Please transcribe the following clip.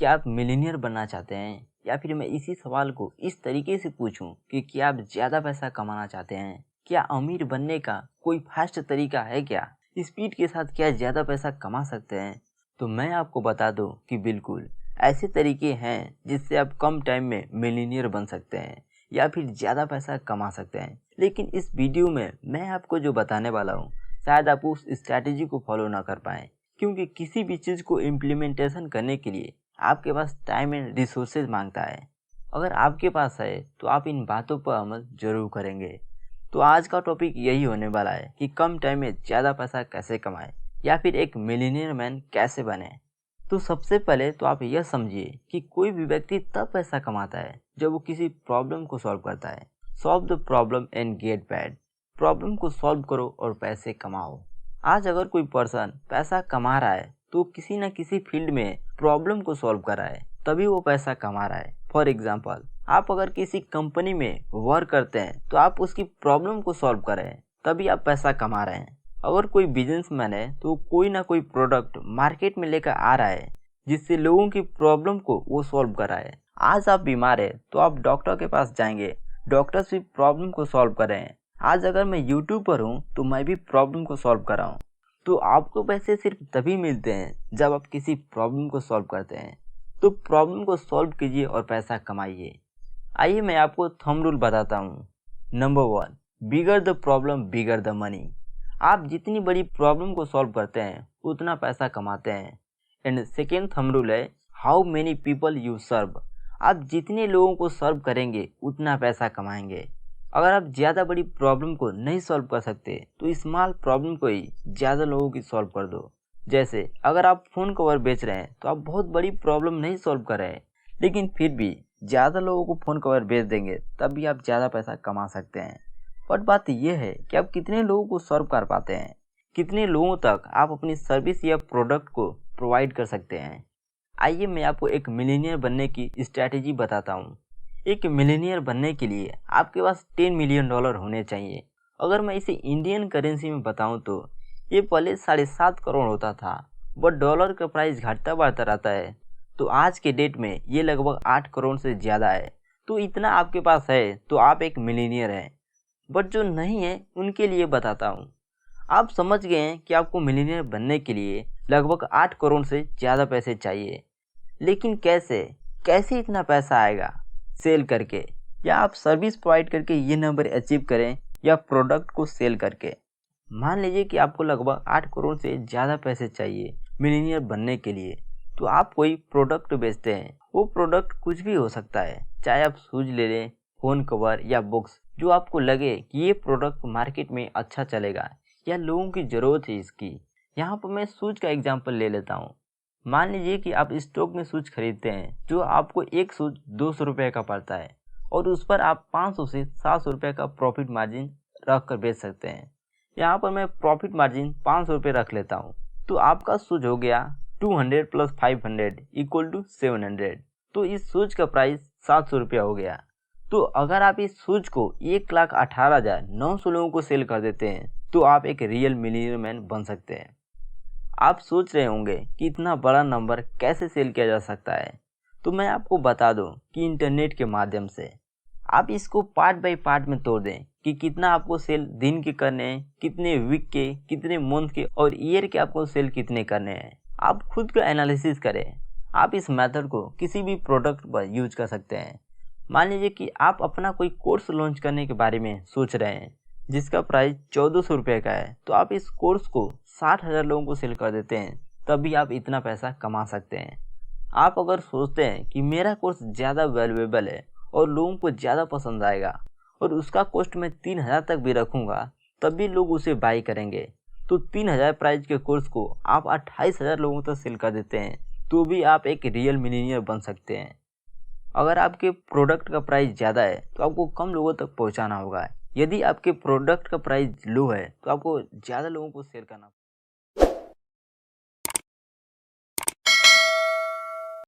क्या आप मिलीनियर बनना चाहते हैं, या फिर मैं इसी सवाल को इस तरीके से पूछूं कि क्या आप ज़्यादा पैसा कमाना चाहते हैं? क्या अमीर बनने का कोई फास्ट तरीका है क्या? स्पीड के साथ क्या ज़्यादा पैसा कमा सकते हैं? तो मैं आपको बता दूं कि बिल्कुल ऐसे तरीके हैं जिससे आप कम टाइम में मिलीनियर बन सकते हैं या फिर ज़्यादा पैसा कमा सकते हैं। लेकिन इस वीडियो में मैं आपको जो बताने वाला हूँ, शायद आप उस स्ट्रैटेजी को फॉलो ना कर पाएँ, क्योंकि किसी भी चीज़ को इम्प्लीमेंटेशन करने के लिए आपके पास टाइम एंड रिसोर्सेज मांगता है। अगर आपके पास है तो आप इन बातों पर अमल जरूर करेंगे। तो आज का टॉपिक यही होने वाला है कि कम टाइम में ज़्यादा पैसा कैसे कमाएं या फिर एक मिलीनियर मैन कैसे बने। तो सबसे पहले तो आप यह समझिए कि कोई भी व्यक्ति तब पैसा कमाता है जब वो किसी प्रॉब्लम को सॉल्व करता है। Solve the problem and get paid. Problem को सॉल्व करो और पैसे कमाओ। आज अगर कोई पर्सन पैसा कमा रहा है तो किसी न किसी फील्ड में प्रॉब्लम को सॉल्व कर रहा है, तभी वो पैसा कमा रहा है। फॉर एग्जाम्पल, आप अगर किसी कंपनी में वर्क करते हैं तो आप उसकी प्रॉब्लम को सॉल्व कर रहे हैं, तभी आप पैसा कमा रहे हैं। अगर कोई बिजनेसमैन है तो कोई ना कोई प्रोडक्ट मार्केट में लेकर आ रहा है जिससे लोगों की प्रॉब्लम को वो सॉल्व कर रहा है। आज आप बीमार है तो आप डॉक्टर के पास जाएंगे, डॉक्टर भी प्रॉब्लम को सॉल्व कर रहे हैं। आज अगर मैं यूट्यूब पर हूँ तो मैं भी प्रॉब्लम को सॉल्व कर रहा हूँ। तो आपको पैसे सिर्फ तभी मिलते हैं जब आप किसी प्रॉब्लम को सॉल्व करते हैं। तो प्रॉब्लम को सॉल्व कीजिए और पैसा कमाइए। आइए मैं आपको थंब रूल बताता हूँ। Number 1, bigger the problem bigger the money. आप जितनी बड़ी प्रॉब्लम को सॉल्व करते हैं उतना पैसा कमाते हैं। एंड सेकेंड थंब रूल है, how many people you serve. आप जितने लोगों को सर्व करेंगे उतना पैसा कमाएंगे। अगर आप ज़्यादा बड़ी प्रॉब्लम को नहीं सॉल्व कर सकते तो स्मॉल प्रॉब्लम को ही ज़्यादा लोगों की सॉल्व कर दो। जैसे अगर आप फ़ोन कवर बेच रहे हैं तो आप बहुत बड़ी प्रॉब्लम नहीं सॉल्व कर रहे हैं, लेकिन फिर भी ज़्यादा लोगों को फ़ोन कवर बेच देंगे, तब भी आप ज़्यादा पैसा कमा सकते हैं। बट बात यह है कि आप कितने लोगों को सर्व कर पाते हैं, कितने लोगों तक आप अपनी सर्विस या प्रोडक्ट को प्रोवाइड कर सकते हैं। आइए मैं आपको एक मिलीनियर बनने की स्ट्रैटेजी बताता हूँ। एक मिलीनियर बनने के लिए आपके पास $10 मिलियन होने चाहिए। अगर मैं इसे इंडियन करेंसी में बताऊं तो ये पहले 7.5 करोड़ होता था, बट डॉलर का प्राइस घटता बढ़ता रहता है, तो आज के डेट में ये लगभग 8 करोड़ से ज़्यादा है। तो इतना आपके पास है तो आप एक मिलीनियर हैं। बट जो नहीं है उनके लिए बताता हूँ। आप समझ गए हैं कि आपको मिलीनियर बनने के लिए लगभग 8 करोड़ से ज़्यादा पैसे चाहिए, लेकिन कैसे कैसे इतना पैसा आएगा? सेल करके, या आप सर्विस प्रोवाइड करके ये नंबर अचीव करें, या प्रोडक्ट को सेल करके। मान लीजिए कि आपको लगभग 8 करोड़ से ज़्यादा पैसे चाहिए मिलीनियर बनने के लिए, तो आप कोई प्रोडक्ट बेचते हैं। वो प्रोडक्ट कुछ भी हो सकता है, चाहे आप शूज ले लें, फ़ोन कवर या बुक्स, जो आपको लगे कि ये प्रोडक्ट मार्केट में अच्छा चलेगा या लोगों की ज़रूरत है इसकी। यहाँ पर मैं शूज का एग्जाम्पल ले लेता हूँ। मान लीजिए कि आप स्टॉक में शूज खरीदते हैं, जो आपको एक शूज 200 रुपये का पड़ता है, और उस पर आप 500 से 700 रुपये का प्रॉफिट मार्जिन रख कर बेच सकते हैं। यहाँ पर मैं प्रॉफिट मार्जिन 500 रुपये रख लेता हूँ, तो आपका शूज हो गया 200 प्लस 500 इक्वल टू 700। तो इस शूज का प्राइस 700 रुपया हो गया। तो अगर आप इस शूज को 1,18,900 लोगों को सेल कर देते हैं तो आप एक रियल मिलीनियर मैन बन सकते हैं। आप सोच रहे होंगे कि इतना बड़ा नंबर कैसे सेल किया जा सकता है, तो मैं आपको बता दूं कि इंटरनेट के माध्यम से। आप इसको पार्ट बाय पार्ट में तोड़ दें कि कितना आपको सेल दिन के करने हैं, कितने वीक के, कितने मंथ के और ईयर के आपको सेल कितने करने हैं। आप खुद का एनालिसिस करें। आप इस मेथड को किसी भी प्रोडक्ट पर यूज कर सकते हैं। मान लीजिए कि आप अपना कोई कोर्स लॉन्च करने के बारे में सोच रहे हैं जिसका प्राइस 1400 रुपये का है, तो आप इस कोर्स को 60,000 लोगों को सेल कर देते हैं, तभी आप इतना पैसा कमा सकते हैं। आप अगर सोचते हैं कि मेरा कोर्स ज़्यादा वैल्यूएबल है और लोगों को ज़्यादा पसंद आएगा और उसका कॉस्ट मैं 3,000 तक भी रखूँगा, तब भी लोग उसे बाई करेंगे, तो 3,000 प्राइस के कोर्स को आप 28,000 लोगों तक सेल कर देते हैं, तो भी आप एक रियल मिलीनियर बन सकते हैं। अगर आपके प्रोडक्ट का प्राइस ज़्यादा है तो आपको कम लोगों तक पहुंचाना होगा। यदि आपके प्रोडक्ट का प्राइस लो है तो आपको ज़्यादा लोगों को शेयर करना